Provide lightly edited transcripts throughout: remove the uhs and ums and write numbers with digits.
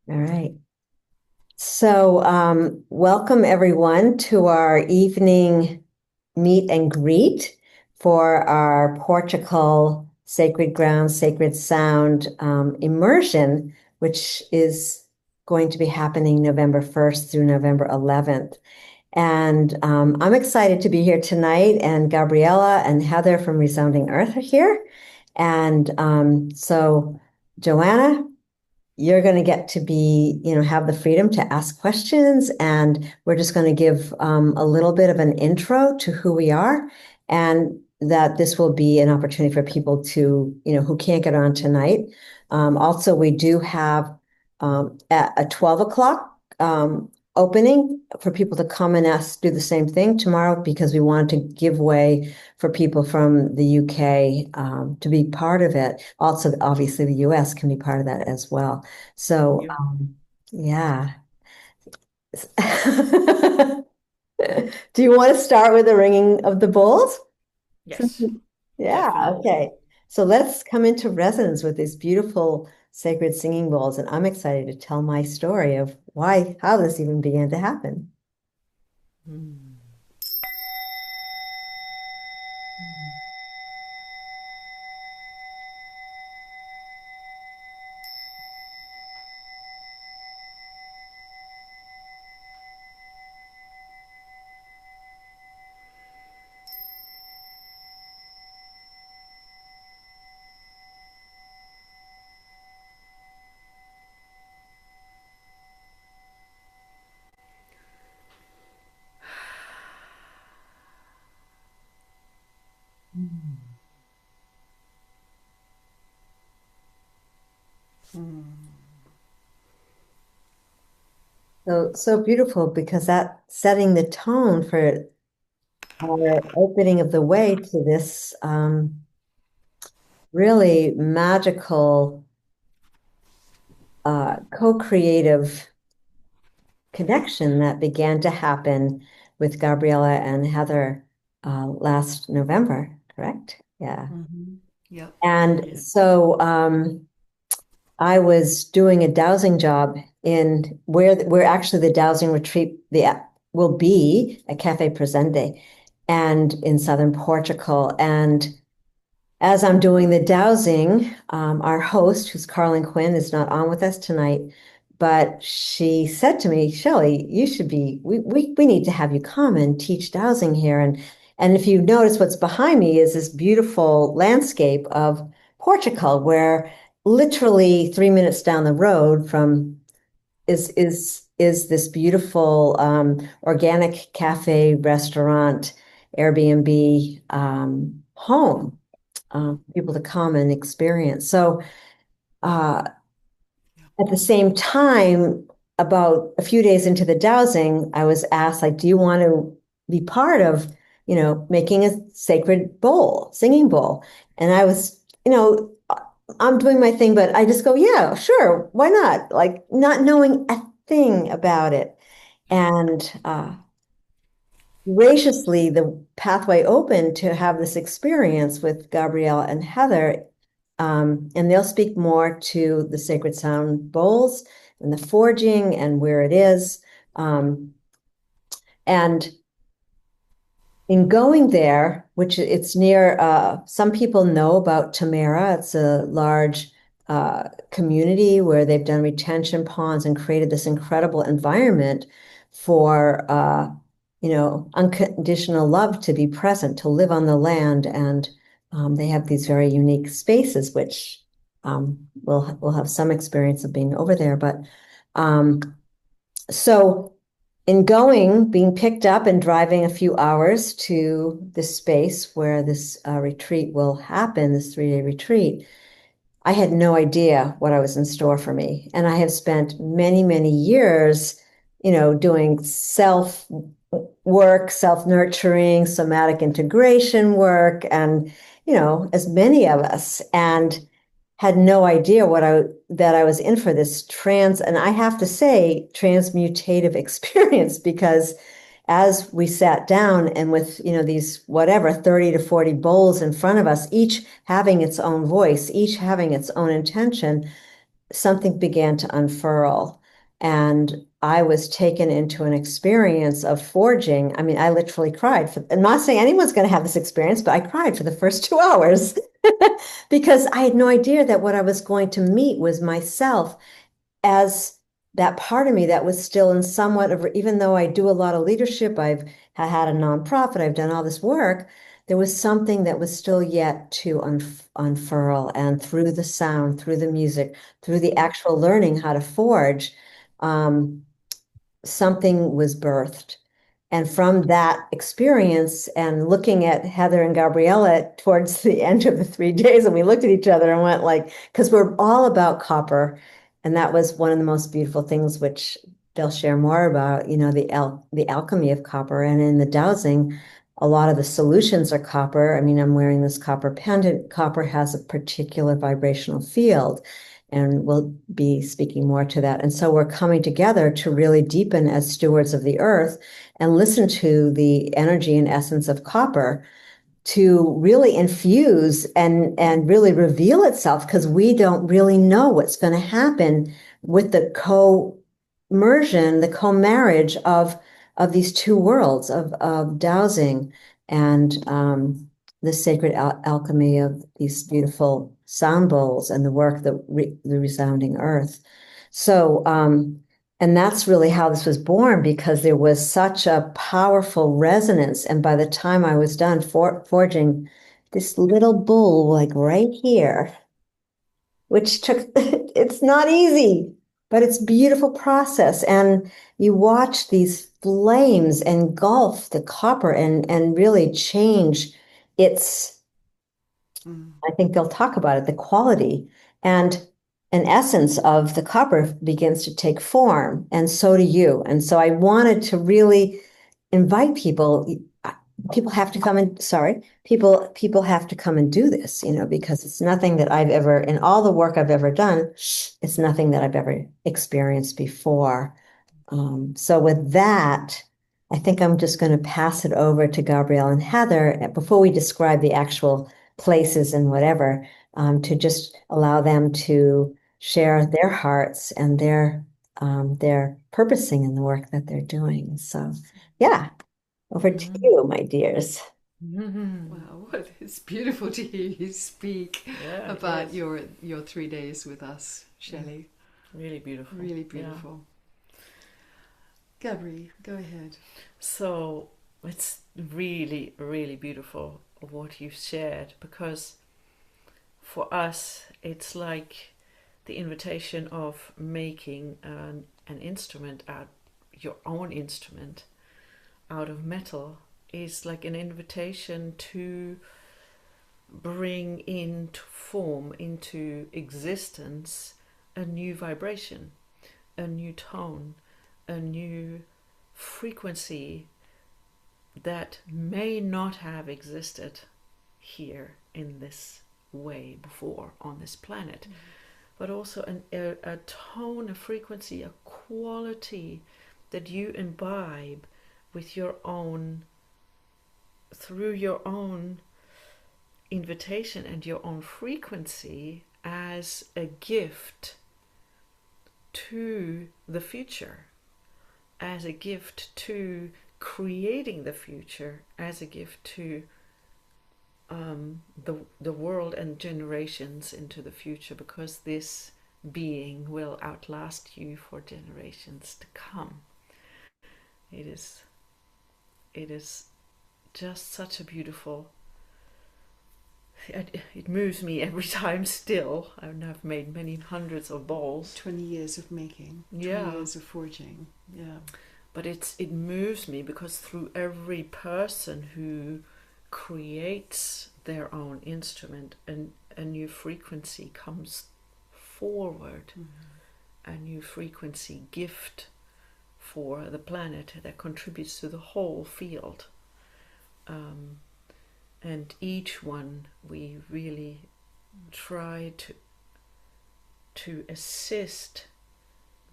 All right. So, welcome everyone to our evening meet and greet for our Portugal Sacred Ground, Sacred Sound immersion, which is going to be happening November 1st through November 11th. And I'm excited to be here tonight, and Gabriella and Heather from Resounding Earth are here. And so, Joanna, you're going to get to be, have the freedom to ask questions. And we're just going to give a little bit of an intro to who we are, and that this will be an opportunity for people to, who can't get on tonight. Also, we do have at a 12 o'clock opening for people to come and do the same thing tomorrow, because we want to give way for people from the UK to be part of it. Also, obviously, the US can be part of that as well. So, Yeah. yeah. Do you want to start with the ringing of the bowls? Yes, Yeah, definitely. okay. So let's come into resonance with these beautiful sacred singing bowls. And I'm excited to tell my story of how this even began to happen. Mm. Mm. Mm. So beautiful, because that setting the tone for our opening of the way to this really magical co-creative connection that began to happen with Gabriella and Heather last November, correct? Yeah. Yep, we And did. so I was doing a dowsing job in where actually the dowsing retreat will be at Cafe Presente and in southern Portugal. And as I'm doing the dowsing, our host, who's Carlin Quinn, is not on with us tonight, but she said to me, Shelley, you should be, we need to have you come and teach dowsing here. And if you notice, what's behind me is this beautiful landscape of Portugal, where literally 3 minutes down the road from is this beautiful organic cafe, restaurant, Airbnb home, people to come and experience. So uh, at the same time, about a few days into the dowsing, I was asked, like, do you want to be part of, making a sacred bowl, singing bowl? And I was, I'm doing my thing, but I just go, yeah, sure, why not? Like, not knowing a thing about it. And graciously, the pathway opened to have this experience with Gabrielle and Heather. And they'll speak more to the sacred sound bowls and the forging and where it is. And in going there, which it's near, some people know about Tamara. It's a large community where they've done retention ponds and created this incredible environment for, unconditional love to be present, to live on the land. And they have these very unique spaces, which we'll have some experience of being over there. But um, so in going, being picked up and driving a few hours to the space where this retreat will happen, this 3-day retreat, I had no idea what I was in store for me. And I have spent many, many years, doing self work, self nurturing, somatic integration work, and, as many of us. And had no idea that I was in for this and I have to say transmutative experience, because as we sat down and with these whatever 30 to 40 bowls in front of us, each having its own voice, each having its own intention, something began to unfurl. And I was taken into an experience of forging. I mean, I literally cried. I'm not saying anyone's going to have this experience, but I cried for the first 2 hours because I had no idea that what I was going to meet was myself as that part of me that was still in somewhat of, even though I do a lot of leadership, I've had a nonprofit, I've done all this work, there was something that was still yet to unfurl. And through the sound, through the music, through the actual learning how to forge, um, something was birthed. And from that experience and looking at Heather and Gabriella towards the end of the 3 days, and we looked at each other and went like, because we're all about copper. And that was one of the most beautiful things, which they'll share more about, the alchemy of copper. And in the dowsing, a lot of the solutions are copper. I mean, I'm wearing this copper pendant. Copper has a particular vibrational field. And we'll be speaking more to that. And so we're coming together to really deepen as stewards of the earth and listen to the energy and essence of copper to really infuse and really reveal itself, because we don't really know what's going to happen with the co-immersion, the co-marriage of these two worlds of dowsing and the sacred alchemy of these beautiful sound bowls and the work, the resounding earth. So and that's really how this was born, because there was such a powerful resonance. And by the time I was done forging this little bull, like right here, which took, it's not easy, but it's a beautiful process. And you watch these flames engulf the copper and really change its, I think they'll talk about it, the quality. And an essence of the copper begins to take form, and so do you. And so I wanted to really invite people. People have to come and sorry, people have to come and do this, because it's nothing that I've ever, in all the work I've ever done, it's nothing that I've ever experienced before. So with that, I think I'm just going to pass it over to Gabrielle and Heather before we describe the actual places and whatever, to just allow them to share their hearts and their purposing in the work that they're doing. So yeah, over to you, my dears. Wow, it's beautiful to hear you speak about your 3 days with us, Shelley. Really beautiful. Really beautiful. Gabri, go ahead. So it's really, really beautiful what you've shared, because for us it's like the invitation of making an instrument out, your own instrument out of metal, is like an invitation to bring into form, into existence, a new vibration, a new tone, a new frequency that may not have existed here in this way before on this planet, but also a tone, a frequency, a quality that you imbibe with your own, through your own invitation and your own frequency, as a gift to the future, as a gift to creating the future, as a gift to the world and generations into the future, because this being will outlast you for generations to come. It is just such a beautiful, it moves me every time still. I've made many hundreds of balls. 20 years of making, 20 years of forging. Yeah. But it moves me because through every person who creates their own instrument, and a new frequency comes forward, a new frequency gift for the planet that contributes to the whole field. And each one we really try to assist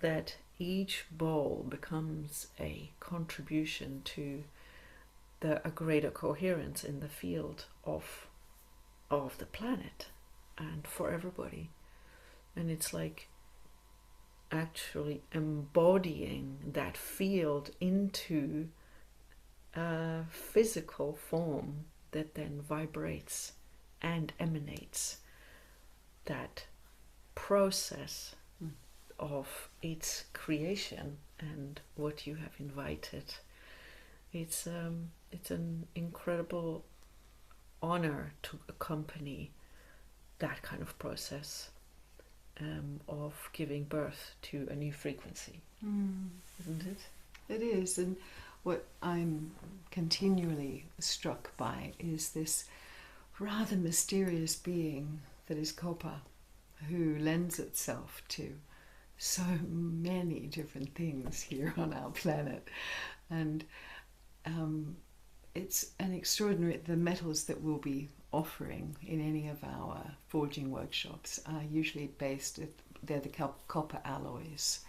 that each bowl becomes a contribution to a greater coherence in the field of the planet and for everybody. And it's like actually embodying that field into a physical form that then vibrates and emanates that process of its creation and what you have invited. It's an incredible honor to accompany that kind of process of giving birth to a new frequency, isn't it? It is, and what I'm continually struck by is this rather mysterious being that is copper, who lends itself to so many different things here on our planet. And it's an extraordinary, the metals that we'll be offering in any of our forging workshops are usually based, they're the copper alloys.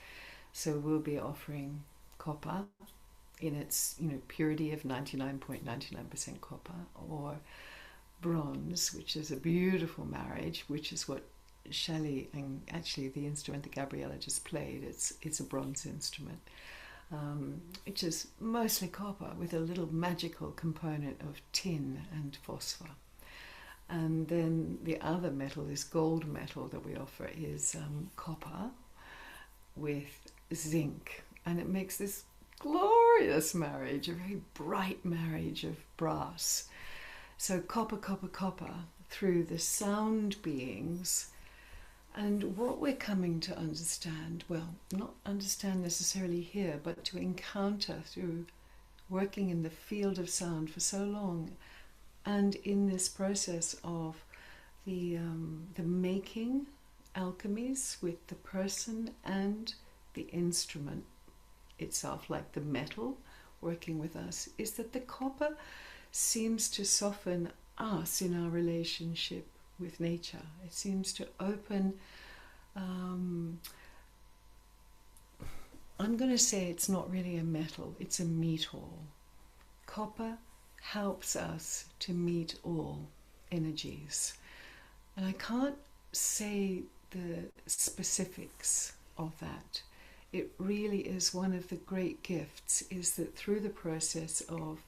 So we'll be offering copper in its purity of 99.99% copper, or bronze, which is a beautiful marriage, which is what Shelley, and actually the instrument that Gabriella just played, it's a bronze instrument, which is mostly copper with a little magical component of tin and phosphor. And then the other metal, is gold metal that we offer, is copper with zinc, and it makes this glorious marriage, a very bright marriage of brass. So copper, copper, copper through the sound beings. And what we're coming to understand, well, not understand necessarily here, but to encounter through working in the field of sound for so long, and in this process of the making alchemies with the person and the instrument itself, like the metal working with us, is that the copper seems to soften us in our relationship with nature. It seems to open, I'm going to say it's not really a metal, it's a meet all. Copper helps us to meet all energies. And I can't say the specifics of that. It really is one of the great gifts, is that through the process of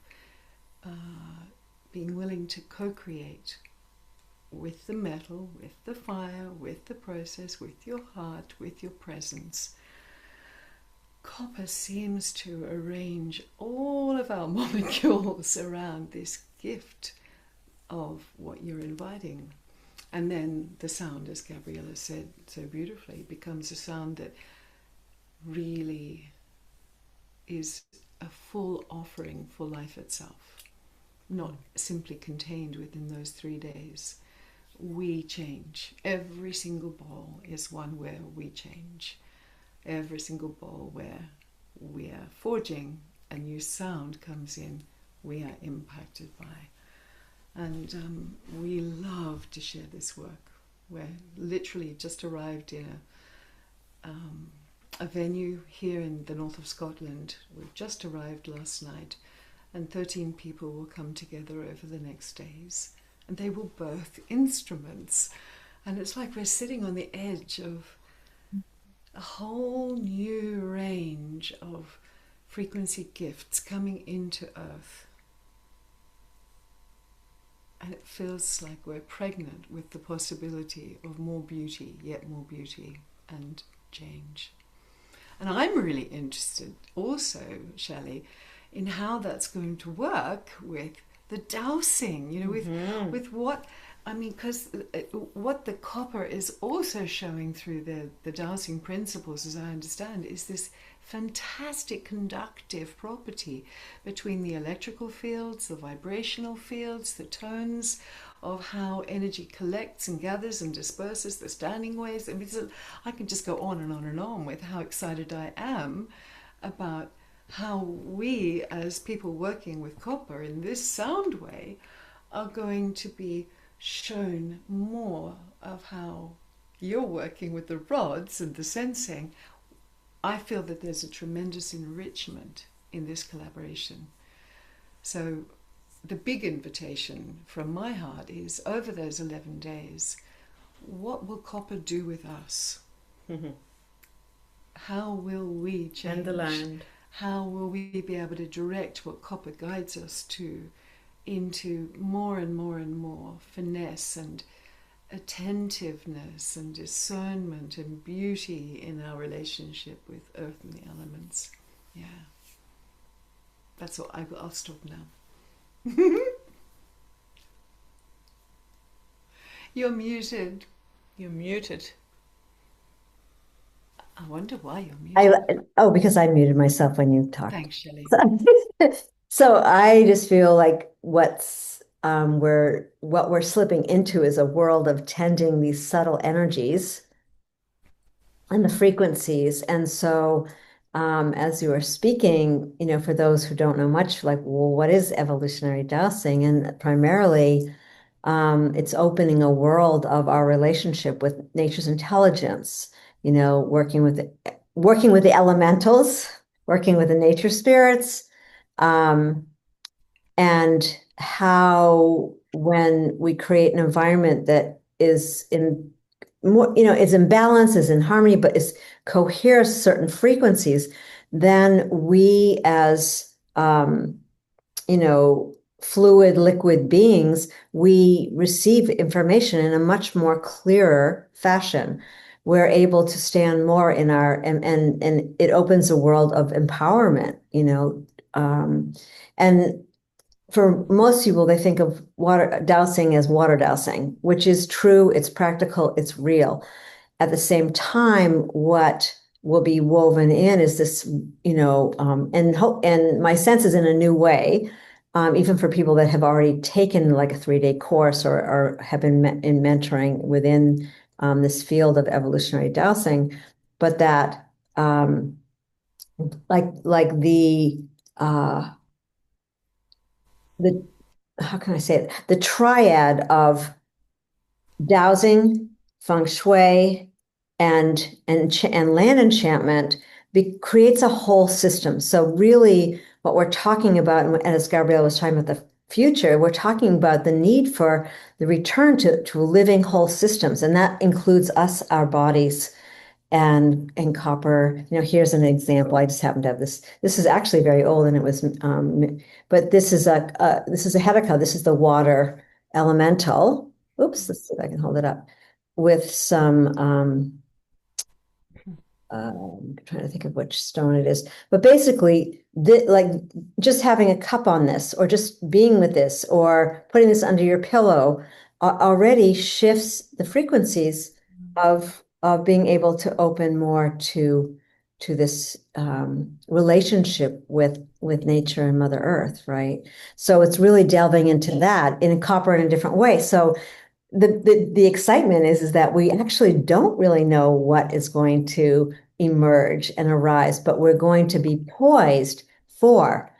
being willing to co-create with the metal, with the fire, with the process, with your heart, with your presence, copper seems to arrange all of our molecules around this gift of what you're inviting. And then the sound, as Gabriella said so beautifully, becomes a sound that really is a full offering for life itself, not simply contained within those 3 days. We change. Every single bowl is one where we change. Every single bowl where we are forging a new sound comes in, we are impacted by. And we love to share this work. We're literally just arrived in a venue here in the north of Scotland. We've just arrived last night, and 13 people will come together over the next days, and they will birth instruments. And it's like we're sitting on the edge of a whole new range of frequency gifts coming into Earth. And it feels like we're pregnant with the possibility of more beauty, yet more beauty and change. And I'm really interested also, Shelley, in how that's going to work with the dowsing, with what, I mean, because what the copper is also showing through the dowsing principles, as I understand, is this fantastic conductive property between the electrical fields, the vibrational fields, the tones of how energy collects and gathers and disperses, the standing waves. I mean, I can just go on and on and on with how excited I am about how we, as people working with copper in this sound way, are going to be shown more of how you're working with the rods and the sensing. I feel that there's a tremendous enrichment in this collaboration. So the big invitation from my heart is, over those 11 days, what will copper do with us? how will we change? And the land. How will we be able to direct what copper guides us to into more and more and more finesse and attentiveness and discernment and beauty in our relationship with earth and the elements? Yeah, that's all. I'll stop now. You're muted. You're muted. I wonder why you're muted. Because I muted myself when you talked. Thanks, Shelley. So I just feel like what we're slipping into is a world of tending these subtle energies and the frequencies. And so as you were speaking, for those who don't know much, like, well, what is evolutionary dowsing? And primarily, it's opening a world of our relationship with nature's intelligence, working with the elementals, working with the nature spirits, and how when we create an environment that is in more, is in balance, is in harmony, but is coheres certain frequencies, then we as fluid, liquid beings, we receive information in a much more clearer fashion. We're able to stand more in and it opens a world of empowerment, and for most people, they think of water dowsing as water dowsing, which is true, it's practical, it's real. At the same time, what will be woven in is this, and my sense is in a new way, even for people that have already taken like a 3-day course or have been in mentoring within this field of evolutionary dowsing, but that like the how can I say it? The triad of dowsing, feng shui, and land enchantment creates a whole system. So really, what we're talking about, and as Gabriella was talking about the future, we're talking about the need for the return to living whole systems, and that includes us, our bodies, and copper. Here's an example. I just happen to have this. This is actually very old, and it was, but this is a Helica. This is the water elemental. Oops, let's see if I can hold it up with some. I'm trying to think of which stone it is, but basically, like just having a cup on this, or just being with this, or putting this under your pillow, already shifts the frequencies of being able to open more to this relationship with nature and Mother Earth, right? So it's really delving into that in copper in a different way. So the excitement is that we actually don't really know what is going to emerge and arise, but we're going to be poised for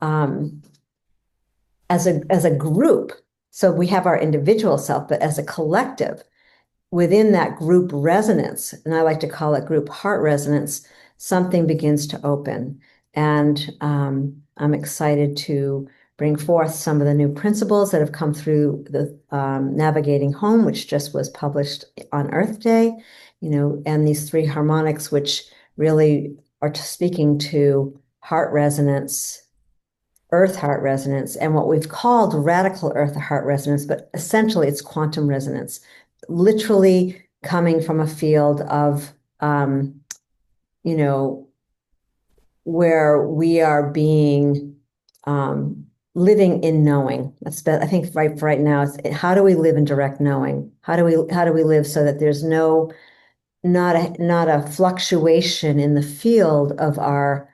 as a group. So we have our individual self, but as a collective within that group resonance, and I like to call it group heart resonance, something begins to open. And I'm excited to bring forth some of the new principles that have come through the Navigating Home, which just was published on Earth Day, and these 3 harmonics, which really are speaking to heart resonance, earth heart resonance, and what we've called radical earth heart resonance, but essentially it's quantum resonance, literally coming from a field of, where we are being living in knowing. I think right now it's how do we live in direct knowing? How do we live so that there's not a fluctuation in the field of our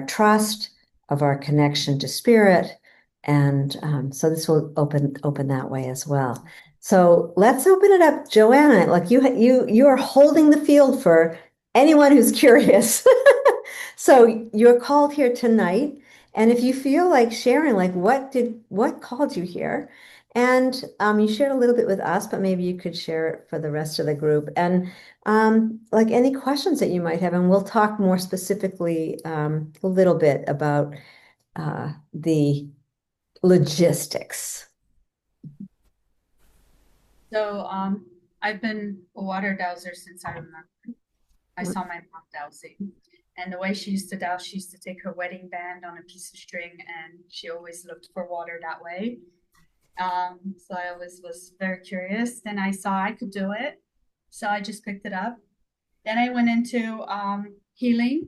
trust, of our connection to spirit, and so this will open that way as well. So let's open it up, Joanna. Like you are holding the field for anyone who's curious. So you're called here tonight, and if you feel like sharing, like what called you here, and you shared a little bit with us, but maybe you could share it for the rest of the group, and like any questions that you might have, and we'll talk more specifically a little bit about the logistics. So I've been a water dowser since I remember. I saw my mom dowsing. And the way she used to douse, she used to take her wedding band on a piece of string, and she always looked for water that way. So I always was very curious. Then I saw I could do it. So I just picked it up. Then I went into healing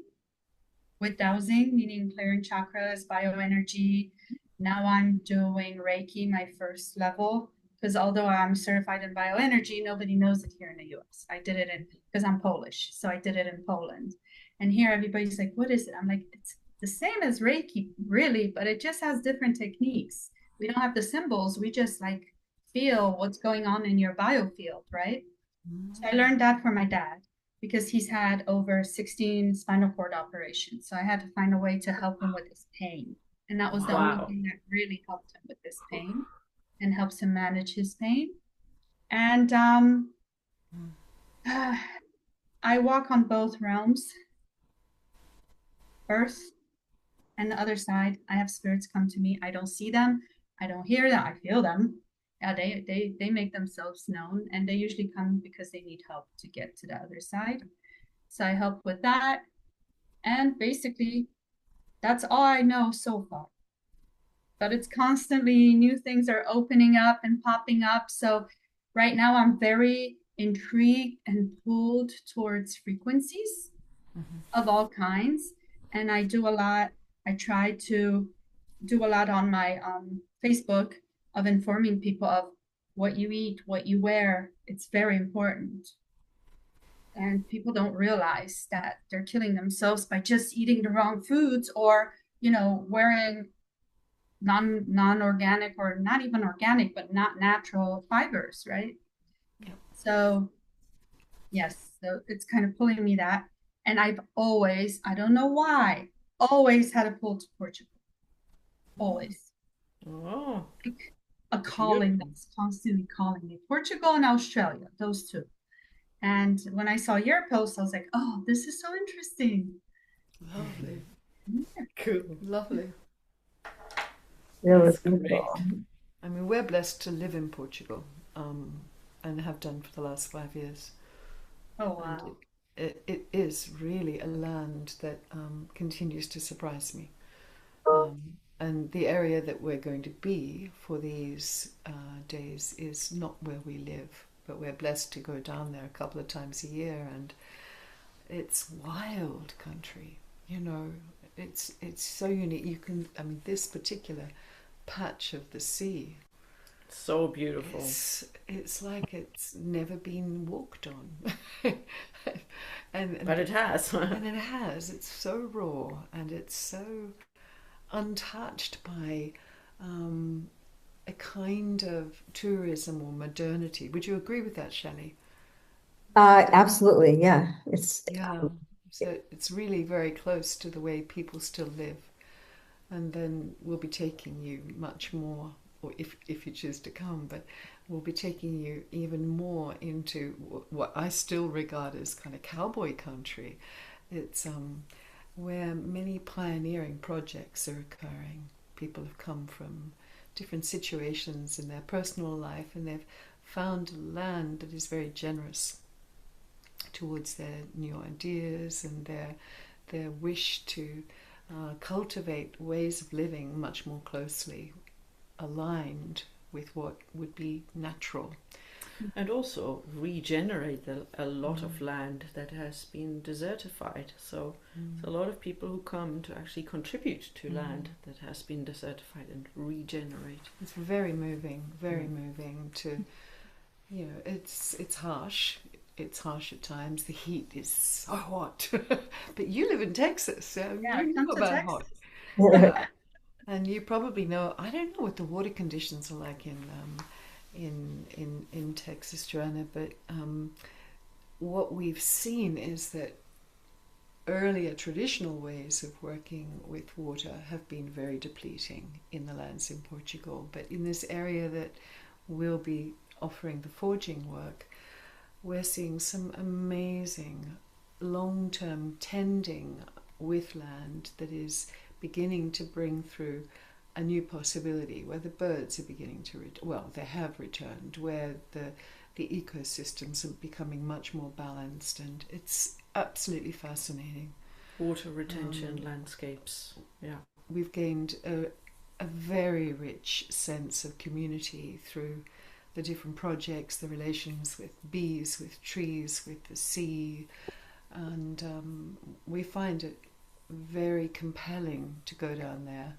with dowsing, meaning clearing chakras, bioenergy. Now I'm doing Reiki, my first level, because although I'm certified in bioenergy, nobody knows it here in the US. I did it because I'm Polish, so I did it in Poland. And here everybody's like, what is it? I'm like, it's the same as Reiki, really, but it just has different techniques. We don't have the symbols, we just like feel what's going on in your biofield, right? So I learned that from my dad because he's had over 16 spinal cord operations. So I had to find a way to help him with his pain. And that was the only Wow. thing that really helped him with his pain and helps him manage his pain. And I walk on both realms, earth and the other side. I have spirits come to me. I don't see them. I don't hear them. I feel them. Yeah, they make themselves known, and they usually come because they need help to get to the other side. So I help with that. And basically, that's all I know so far. But it's constantly new things are opening up and popping up. So right now, I'm very intrigued and pulled towards frequencies of all kinds. And I do a lot. I try to do a lot on my Facebook of informing people of what you eat, what you wear. It's very important. And people don't realize that they're killing themselves by just eating the wrong foods or, wearing non-organic or not even organic, but not natural fibers, right? Yeah. So yes, so it's kind of pulling me that. And I've always, I don't know why, always had a pull to Portugal. Always. Oh, Like a calling beautiful. that's constantly calling me. Portugal and Australia, those two. And when I saw your post, I was like, oh, this is so interesting. Lovely, Cool. lovely. Really That's great. beautiful. I mean, we're blessed to live in Portugal, um, and have done for the last 5 years. Oh, And wow. it is really a land that continues to surprise me. And the area that we're going to be for these days is not where we live, but we're blessed to go down there a couple of times a year, and it's wild country. You know, it's so unique. You can, I mean, this particular patch of the sea, So beautiful. it's like it's never been walked on, But and it has. and it has. It's so raw and it's so untouched by a kind of tourism or modernity. Would you agree with that, Shelley? Absolutely, yeah. It's Yeah. So it's really very close to the way people still live. And then we'll be taking you much more, or if you choose to come, but we'll be taking you even more into what I still regard as kind of cowboy country. It's where many pioneering projects are occurring. People have come from different situations in their personal life, and they've found land that is very generous towards their new ideas and their wish to cultivate ways of living much more closely aligned with what would be natural. And also regenerate a lot of land that has been desertified. So a lot of people who come to actually contribute to land that has been desertified and regenerate. It's very moving to, it's harsh. It's harsh at times. The heat is so hot. But you live in Texas, so Yeah, you come know to about hot. Texas. Yeah. And you probably know, I don't know what the water conditions are like in Texas, Joanna, but what we've seen is that earlier traditional ways of working with water have been very depleting in the lands in Portugal. But in this area that we'll be offering the forging work, we're seeing some amazing long-term tending with land that is beginning to bring through a new possibility where the birds are beginning to they have returned, where the ecosystems are becoming much more balanced, and absolutely fascinating. Water retention, landscapes. Yeah. We've gained a very rich sense of community through the different projects, the relations with bees, with trees, with the sea, and we find it very compelling to go down there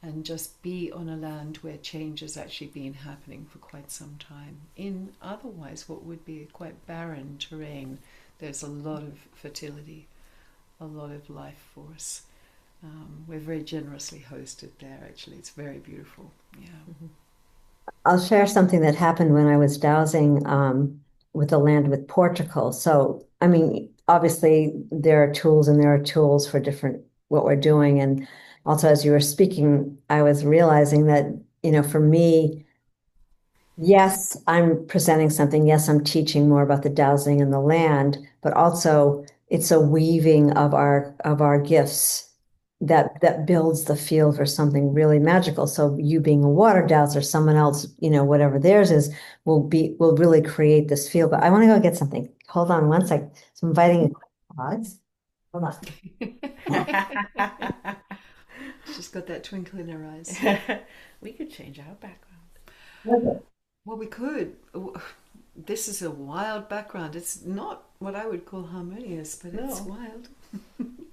and just be on a land where change has actually been happening for quite some time. In otherwise what would be quite barren terrain, there's a lot of fertility, a lot of life force. We're very generously hosted there, actually. It's very beautiful. Yeah. Mm-hmm. I'll share something that happened when I was dowsing with the land with Portugal. So, I mean, obviously there are tools and there are tools for different what we're doing. And also, as you were speaking, I was realizing that, for me, yes, I'm presenting something. Yes, I'm teaching more about the dowsing and the land, but also it's a weaving of our gifts that builds the field for something really magical. So you being a water dowser, someone else, whatever theirs is, will really create this field. But I want to go get something. Hold on one sec. So I'm inviting pods. Hold on. She's got that twinkle in her eyes. We could change our background. Okay. Well, we could. This is a wild background. It's not what I would call harmonious, but it's wild.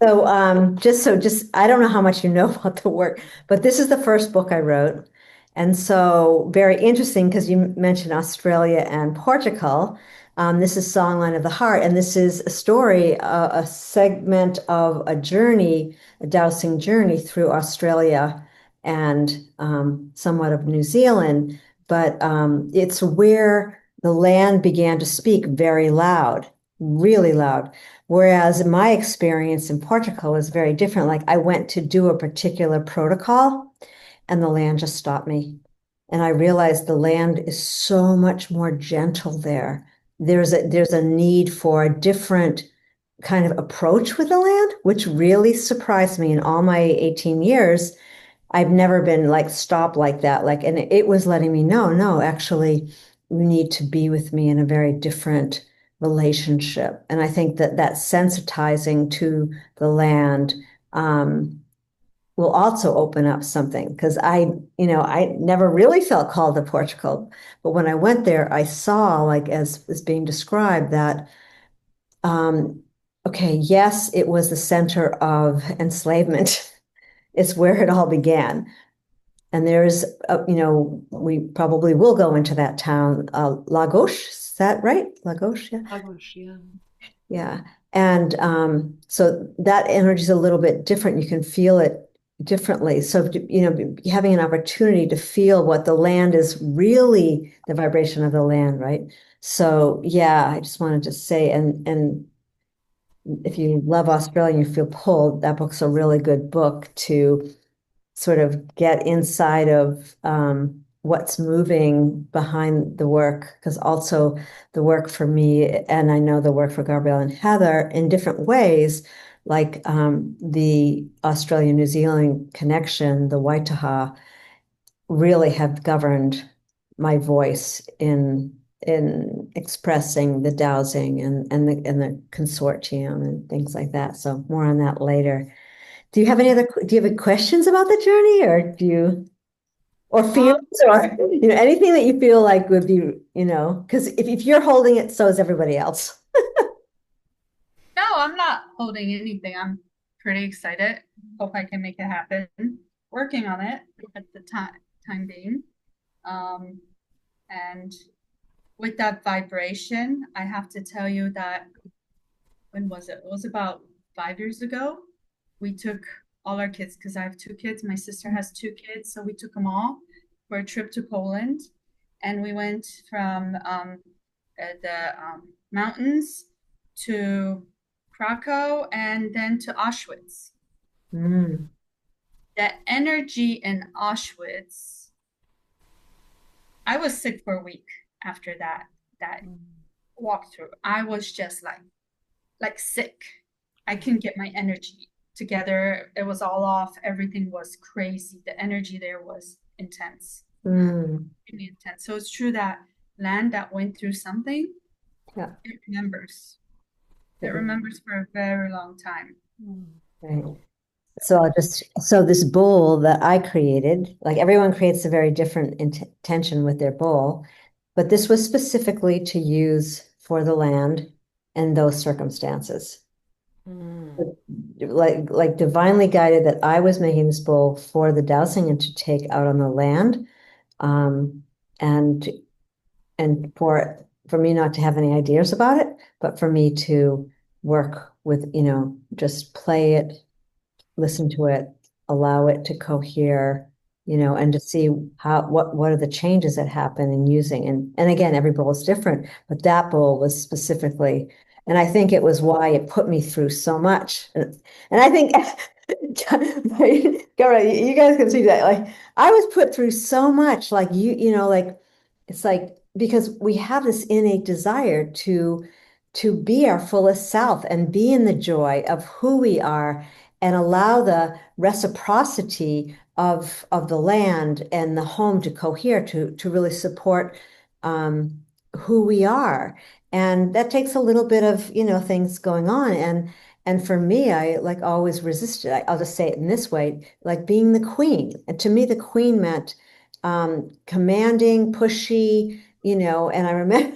So just I don't know how much you know about the work, but this is the first book I wrote. And so very interesting because you mentioned Australia and Portugal. This is Songline of the Heart, and this is a story, a segment of a journey, a dowsing journey through Australia and somewhat of New Zealand. But it's where the land began to speak very loud, really loud. Whereas my experience in Portugal was very different. Like I went to do a particular protocol and the land just stopped me. And I realized the land is so much more gentle there. There's a need for a different kind of approach with the land, which really surprised me in all my 18 years. I've never been like stopped like that. Like, and it was letting me know, no, actually, you need to be with me in a very different relationship. And I think that sensitizing to the land will also open up something because I never really felt called to Portugal, but when I went there, I saw like as is being described that um, okay, yes, it was the center of enslavement. It's where it all began. And there's, we probably will go into that town, Lagos. Is that right? Lagos, yeah. Lagos, yeah. Yeah. And so that energy is a little bit different. You can feel it differently. So, having an opportunity to feel what the land is really, the vibration of the land, right? So, yeah, I just wanted to say, and if you love Australia and you feel pulled, that book's a really good book to sort of get inside of what's moving behind the work, because also the work for me, and I know the work for Gabriella and Heather in different ways, like the Australia-New Zealand connection, the Waitaha, really have governed my voice in expressing the dowsing and the consortium and things like that. So more on that later. Do you have any questions about the journey or fears or, anything that you feel like would be, because if you're holding it, so is everybody else. No, I'm not holding anything. I'm pretty excited. Hope I can make it happen. Working on it at the time being. And with that vibration, I have to tell you that when was it? It was about 5 years ago. We took all our kids because I have two kids. My sister has two kids, so we took them all for a trip to Poland, and we went from the mountains to Krakow and then to Auschwitz. Mm. The energy in Auschwitz, I was sick for a week after that walkthrough. I was just like sick. I couldn't get my energy together. It was all off. Everything was crazy. The energy there was intense. Mm. Really intense. So it's true that land that went through something, Yeah. it remembers. It remembers for a very long time. Right. So this bowl that I created, like everyone creates a very different intention with their bowl, but this was specifically to use for the land and those circumstances. Like divinely guided that I was making this bowl for the dowsing and to take out on the land, um, and for me not to have any ideas about it, but for me to work with, just play it, listen to it, allow it to cohere, and to see what are the changes that happen in using. And again, every bowl is different, but that bowl was specifically, and I think it was why it put me through so much. And I think Gabriella, you guys can see that. Like I was put through so much, like like it's like because we have this innate desire to be our fullest self and be in the joy of who we are and allow the reciprocity of the land and the home to cohere to really support who we are. And that takes a little bit of, things going on. And for me, I like always resisted. I'll just say it in this way, like being the queen. And to me, the queen meant commanding, pushy, and I remember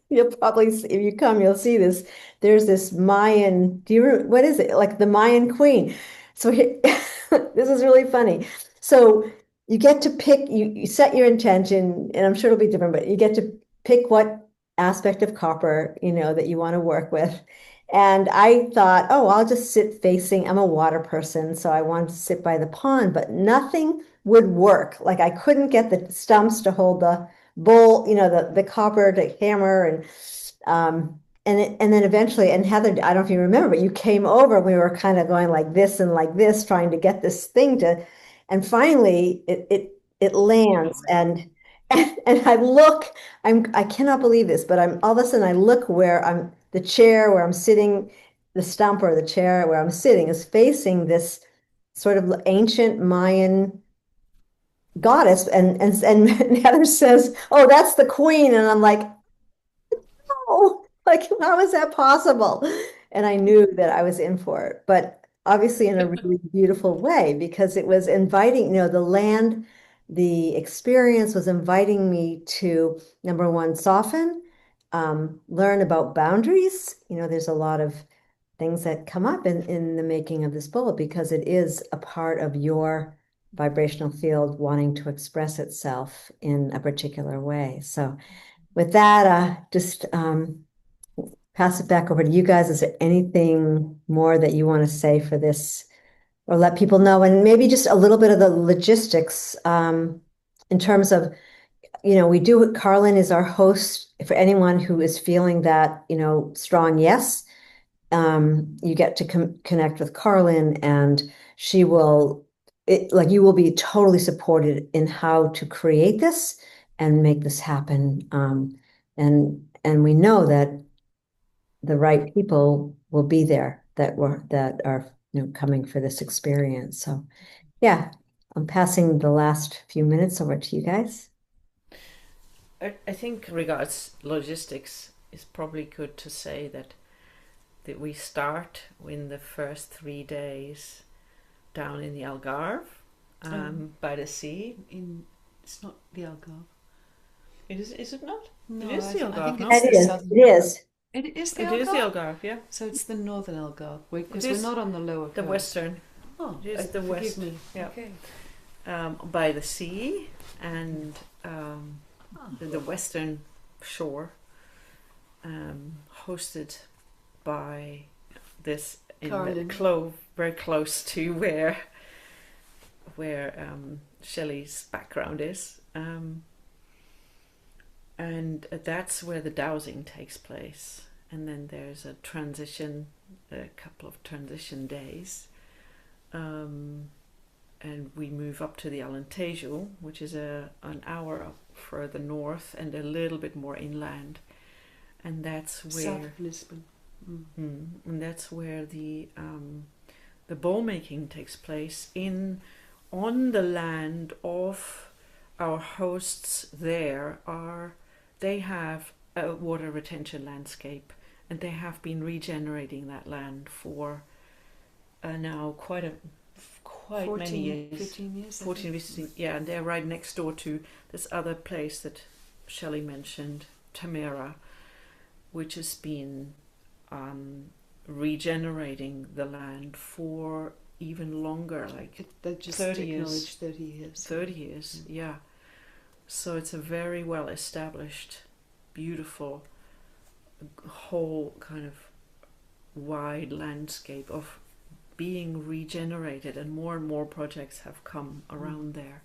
you'll probably, if you come, you'll see this. There's this Mayan, what is it? Like the Mayan queen. So here, this is really funny. So you get to pick, you set your intention, and I'm sure it'll be different, but you get to pick what aspect of copper, that you want to work with. And I thought, oh, I'll just sit facing, I'm a water person, so I wanted to sit by the pond, but nothing would work. Like I couldn't get the stumps to hold the bowl, the copper to hammer and then eventually, and Heather, I don't know if you remember, but you came over, we were kind of going like this, trying to get this thing and finally it lands and I look, I cannot believe this, but I'm all of a sudden I look where the chair where I'm sitting, the stump or the chair where I'm sitting is facing this sort of ancient Mayan goddess and Heather says, "Oh, that's the queen." And I'm like, "Oh, like how is that possible?" And I knew that I was in for it, but obviously in a really beautiful way because it was inviting, the land, the experience was inviting me to number one, soften, learn about boundaries. There's a lot of things that come up in the making of this bullet because it is a part of your vibrational field wanting to express itself in a particular way. So with that, just pass it back over to you guys. Is there anything more that you want to say for this or let people know? And maybe just a little bit of the logistics in terms of, Carlin is our host for anyone who is feeling that, strong yes. You get to connect with Carlin and she will, you will be totally supported in how to create this and make this happen. And we know that the right people will be there that are coming for this experience. So yeah, I'm passing the last few minutes over to you guys. I think regards logistics, it's probably good to say that we start in the first 3 days down in the Algarve, by the sea. It's not the Algarve. Is it not? No, it is the Algarve, no? It is. It is. It is the It Algarve? is the Algarve, yeah. So it's the northern Algarve, because we're not on the lower coast. The western. Oh, it is the west. Me. Yeah. Okay. By the sea and the western shore, hosted by this very close to where Shelley's background is, and that's where the dowsing takes place. And then there's a couple of transition days, and we move up to the Alentejo, which is an hour up further north and a little bit more inland, and that's where south of Lisbon. And that's where the bowl making takes place on the land of our hosts. They have a water retention landscape, and they have been regenerating that land for now quite 14, many years. 15 years. 14, 15, yeah, and they're right next door to this other place that Shelley mentioned, Tamara, which has been regenerating the land for even longer, like They just 30 years. acknowledged 30 years. 30 years, yeah. So it's a very well established, beautiful, whole kind of wide landscape of being regenerated, and more projects have come around there.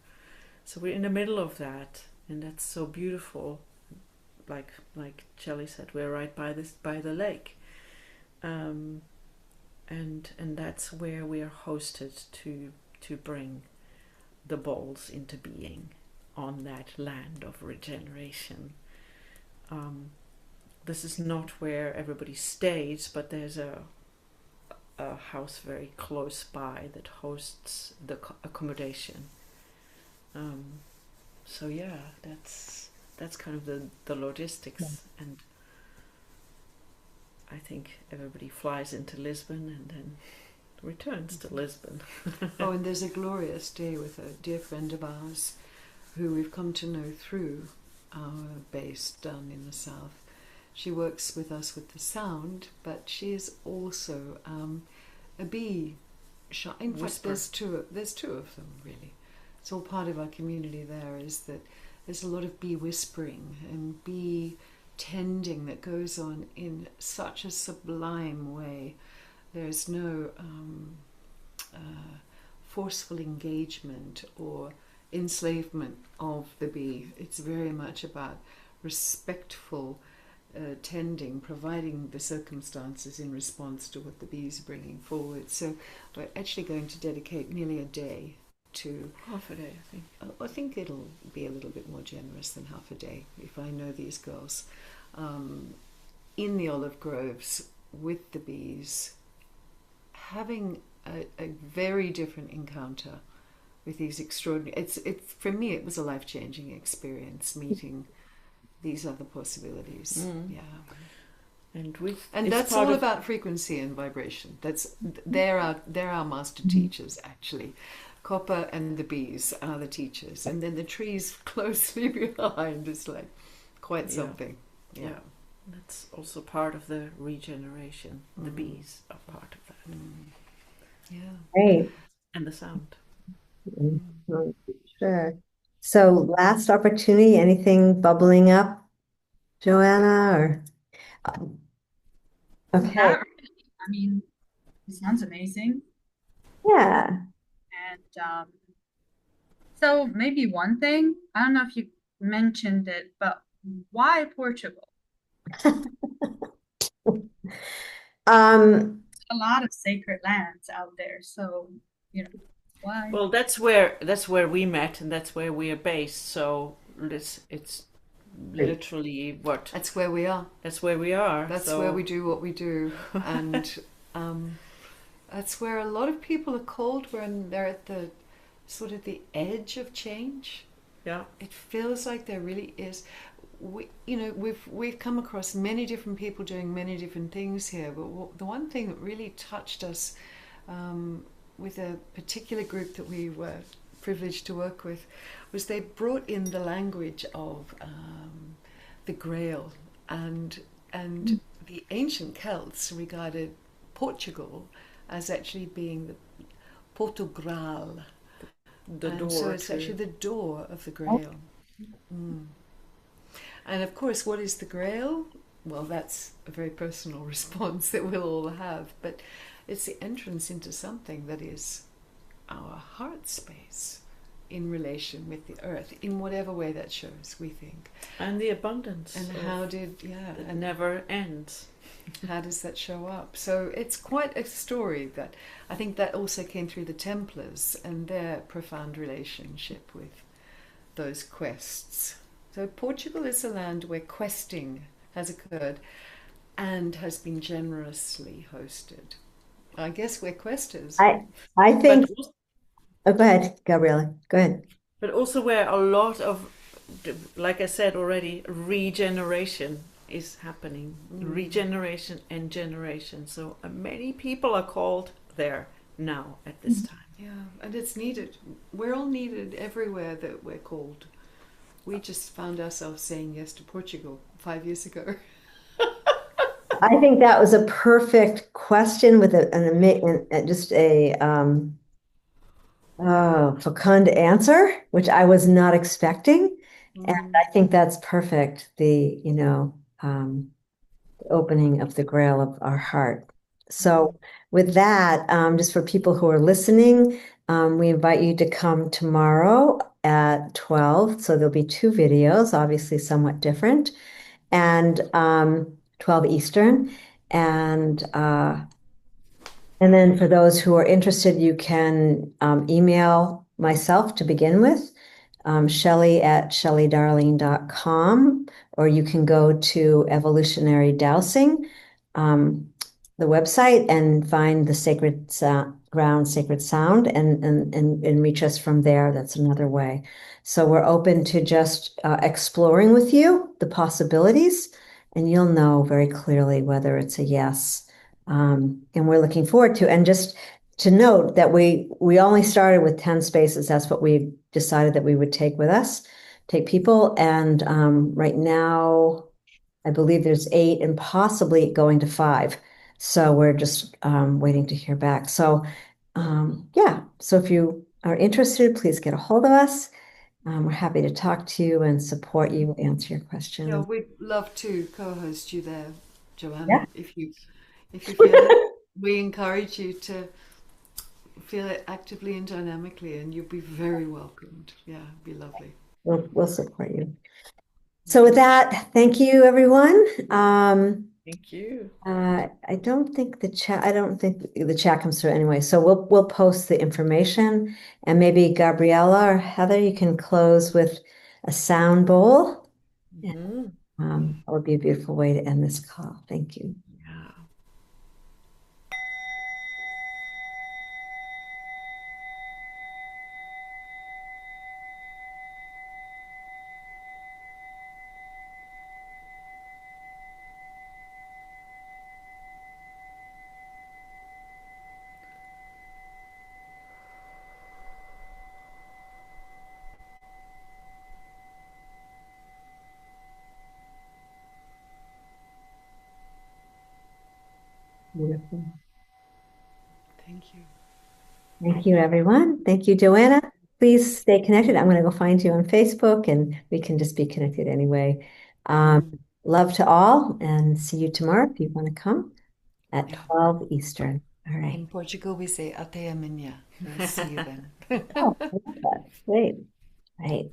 So we're in the middle of that, and that's so beautiful. Like Shelley said, we're right by the lake, and that's where we're hosted to bring the balls into being on that land of regeneration. This is not where everybody stays, but there's a house very close by that hosts the accommodation. So yeah, that's kind of the logistics, and I think everybody flies into Lisbon and then returns to Lisbon. Oh, and there's a glorious day with a dear friend of ours who we've come to know through our base down in the south. She works with us with the sound, but she is also a bee. In fact, there's two of them really. It's all part of our community. There is that there's a lot of bee whispering and bee tending that goes on in such a sublime way. There's no forceful engagement or enslavement of the bee. It's very much about respectful tending, providing the circumstances in response to what the bees are bringing forward. So we're actually going to dedicate nearly a day to... Half a day, I think. I think it'll be a little bit more generous than half a day, if I know these girls. In the olive groves with the bees, having a very different encounter with these extraordinary... It's for me, it was a life-changing experience, meeting these other possibilities. Yeah. And that's all about frequency and vibration. They're our master teachers, actually. Copper and the bees are the teachers, and then the trees closely behind is like quite something. Yeah. That's also part of the regeneration. The bees are part of that. Yeah. Great. And the sound. Sure. So last opportunity, anything bubbling up, Joanna, or okay. Not really. I mean, it sounds amazing. Yeah. And so maybe one thing, I don't know if you mentioned it, but why Portugal? A lot of sacred lands out there, so why? Well, that's where we met, and that's where we are based. So it's literally what That's where we are. that's where we are. That's so, where we do what we do, and that's where a lot of people are called when they're at the sort of the edge of change. Yeah. It feels like there really is. We've come across many different people doing many different things here, but the one thing that really touched us with a particular group that we were privileged to work with was they brought in the language of the Grail, and the ancient Celts regarded Portugal as actually being the Portugal, the door. So it's actually the door of the Grail. And of course, what is the Grail? Well, that's a very personal response that we'll all have, but it's the entrance into something that is our heart space in relation with the earth, in whatever way that shows, we think. And the abundance. And it never ends. How does that show up? So it's quite a story that I think that also came through the Templars and their profound relationship with those quests. So Portugal is a land where questing has occurred and has been generously hosted. I guess we're questers. I think. Oh, go ahead, Gabriella. Go ahead. But also where a lot of, like I said already, regeneration is happening, regeneration and generation. So many people are called there now at this time. Yeah, and it's needed. We're all needed everywhere that we're called. We just found ourselves saying yes to Portugal 5 years ago. I think that was a perfect question with just a fecund answer, which I was not expecting. And I think that's perfect. Opening of the grail of our heart. So with that, just for people who are listening, we invite you to come tomorrow at 12. So there'll be two videos, obviously somewhat different, and 12 Eastern. And then for those who are interested, you can email myself to begin with, Shelley at shelleydarling.com, or you can go to Evolutionary Dowsing, the website, and find the Sacred Ground, Sacred Sound, and reach us from there. That's another way. So we're open to just exploring with you the possibilities, and you'll know very clearly whether it's a yes. And we're looking forward to, and just to note that we only started with 10 spaces. That's what we decided that we would take people. And right now, I believe there's 8 and possibly going to 5. So we're just waiting to hear back. So yeah, so if you are interested, please get a hold of us. We're happy to talk to you and support you, answer your questions. Yeah, we'd love to co-host you there, Joanna. Yeah. If you feel it, we encourage you to feel it actively and dynamically, and you'll be very welcomed. Yeah, it'd be lovely. We'll support you. So with that, thank you, everyone. Thank you. I don't think the chat comes through anyway. So we'll post the information, and maybe Gabriella or Heather, you can close with a sound bowl. That would be a beautiful way to end this call. Thank you. Yeah. Beautiful. Thank you. Thank you, everyone. Thank you, Joanna. Please stay connected. I'm going to go find you on Facebook, and we can just be connected anyway. Love to all, and see you tomorrow if you want to come at 12 Eastern. All right. In Portugal, we say até amanhã. We'll see you then. Oh, I love that. Great. Right.